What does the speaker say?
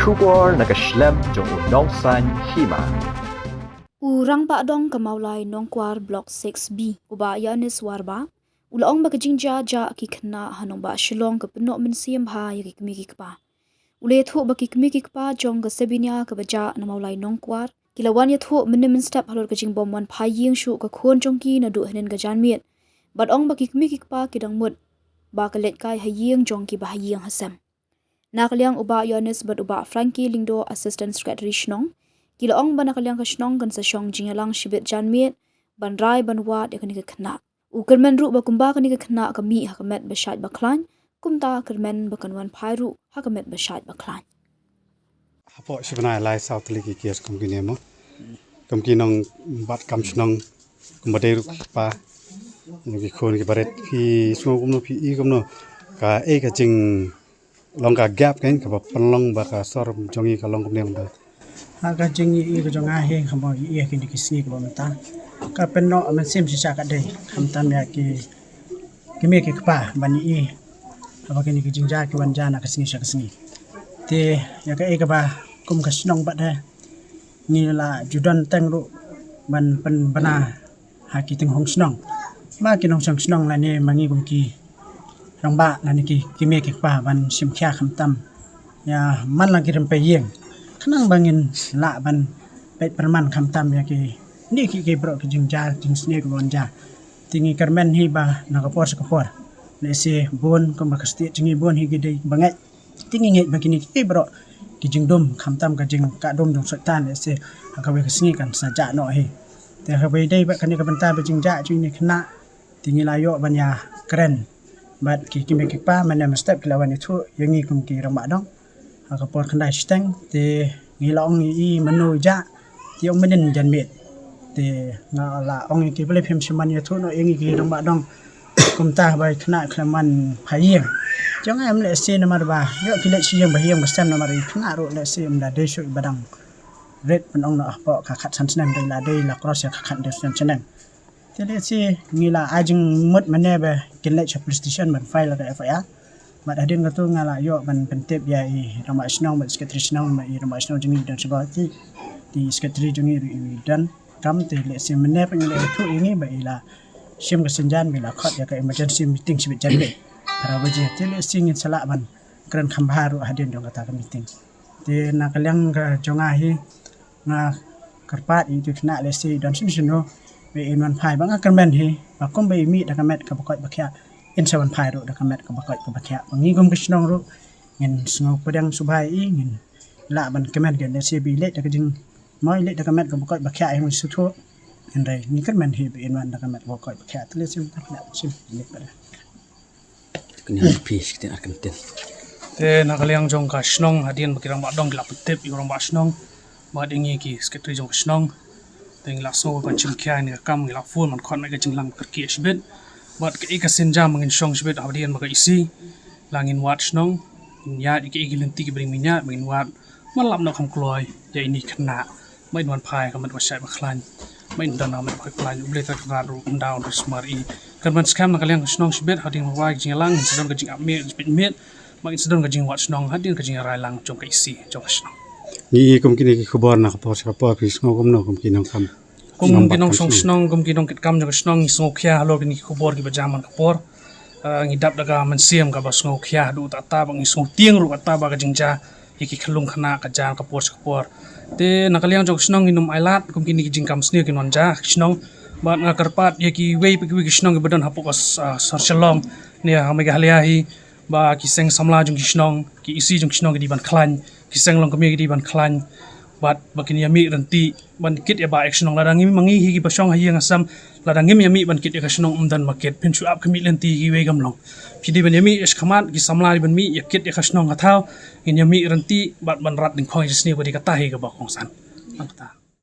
kubor nakaslem jong unongsan hima. Urang Padong Kamaulay Nongkwar Block 6B uba Yanis Warba ulaong bagajingja ja kikna hanong ba shilong ke penok mensiam ha yaki kemikikpa. Ule thu baki kemikikpa jong ke sebinya ke baja na Maulay Nongkwar kilawan ya thu menemen step halor kajing bomwan paying shu ke khon jongki na du hanen gajan miet. Bad ong baki kemikikpa kidang mut ba kelet kai haying jongki ba haying hasam. Nakaliang uba Yanis bad uba Frankie Lingdo Assistant Secretary Shnong Kilaong ban nakaliang kasnong kan sa syong jingalang shibit janmiet ban rai ban wat ya kanika kena. Kermen ru bakumba kanika kena kami hakamet basyad baklan kumta kermen bakanwan pairu hakamet basyad baklan. Apa sebenarnya lai South Lake kias kumkini mo. Kumkinong bat kamsnong kumbadai ru pa ngi khon ki baret ki sungo kumno pi I kumno ka ka jing long ka gap kan ka panlong ba ka sor jongi ka long kumne ba. Aga jengi I ko jonga he khamo I kini kisni ko mata ka penno amen sim sisa ka dei khamtam ya ki kimi ki kpa bani I aba kini ki jingja ki wanjana ka singi sha ka singi te ya ka ka ba kum ka snong ba da ni la judan teng ru ban pen bana ha ki ting hong snong ma ki nong sang snong la ne mangi kum ki rong ba la ni ki kimi ki kpa ban sim kya khamtam ya man la ki rempe yeng kenang bangin la ban pet perman khamtam ya ki ni ki bro ki jingja jing sne ko bonja tingi kermen hi ba na kapor le se bon ko ba kasti tingi bon hi gide bangai tingi nge ba kini ki bro ki jingdom khamtam ka jing ka dom dong satan le se ka we kasni kan saja no hi te ka we dei ba kani ka banta ba jingja jing ni khna tingi la yo ban ya kren bat ki me ki pa man na step lawan itu yangi kum ki rama dong kapor khandai steng te ngilong I manu ja ti ong menen jan met te na la ong ki bele phem siman ya thu no engi ki dong ba dong kumta bai khna khlaman phayeng jong am le se na mar ba yo ki le chiyeng ba hieng ba sam na mar I khna ro le se am da de shu badang red pan ong na pa ka khat san snam de la cross ya khat de san chanang te le se ngila ajing mut mane ba kin le police station ban file la FIR mat adin ngatu ngala yo ban pentep ya I rama snong mat secretary snong ma I rama snong jingi dan sebati di secretary jingi I dan kam te le sim ne pa le tu ini ba ila sim ka senjan bila khat ya ka emergency meeting sibit janbe para baje te le singin sala ban kran khambharu hadin dong kata ka meeting te na kalyang ka jonga hi na karpat I tu kna le si dan sin sino be inwan phai bang kan men hi ba kom be mi da ka met ka bakoi bakya in seven pai ro da kamet ka bakoi ka bakya ngi gum kisnong ro ngin sngo pedang subhai I ngin la ban kamet gen se bi le da ka jing moi le da kamet ka bakoi bakya I su tho en dai ni kan men hi be in wan da kamet bakoi bakya tle sim ta na sim le ba kini pis kita akan ten te nakaliang jong ka snong hadin bakirang ba dong la petep I rong ba snong ba dingi ki secretary jong snong teng la so ban chim kya ni kam la ful man khon ma ka jinglang ka ki shbet bat ke ka senja mangin shong shbet abdian maka isi langin wat snong nya ke lenti ke bring minya mangin wat malap na kham kloi ya ini khna mai wan phai ka mat wasai ba khlan mai dan na mat khlan uble ta ka ru down ru smar I kan man scam na kaliang snong shbet hadin wa jingalang sedon ka jing me shbet met mangin sedon ka jing wat snong hadin ka jing rai lang jong ka isi jong ka snong Ni kumkini ki khubor na kapor ki sngo kumno kumkinong kam kum kinong song snong kum kinong kit kam jong snong I sngo khya halo kini khubor ki bajaman kapor ngidap daga man siam ka ba sngo khya du ta bang I sngo tieng ru ta ba ka jingja ki khlung khana ka jan kapor te nakaliang jong snong inum ailat kum kini ki jingkam snir ki nonja snong bat nga karpat ki wei pi ki snong ki badan hapo ka sarchalong ne hamega halia hi ba ki seng samla jong ki snong ki isi jong snong ki di ban khlan ki seng long kami ki di ban khlan bat bakin yami ranti ban kit ya ba action ladang mi mangi hi ki pasong hi ngasam ladang mi yami ban kit ya kasnong umdan market pinchu up kami lenti hi we gamlong phidi ban yami is khamat ki samla ban mi ya kit ya kasnong hathau in yami ranti bat ban rat ding khoi sni bodi kata hi ga ba khongsan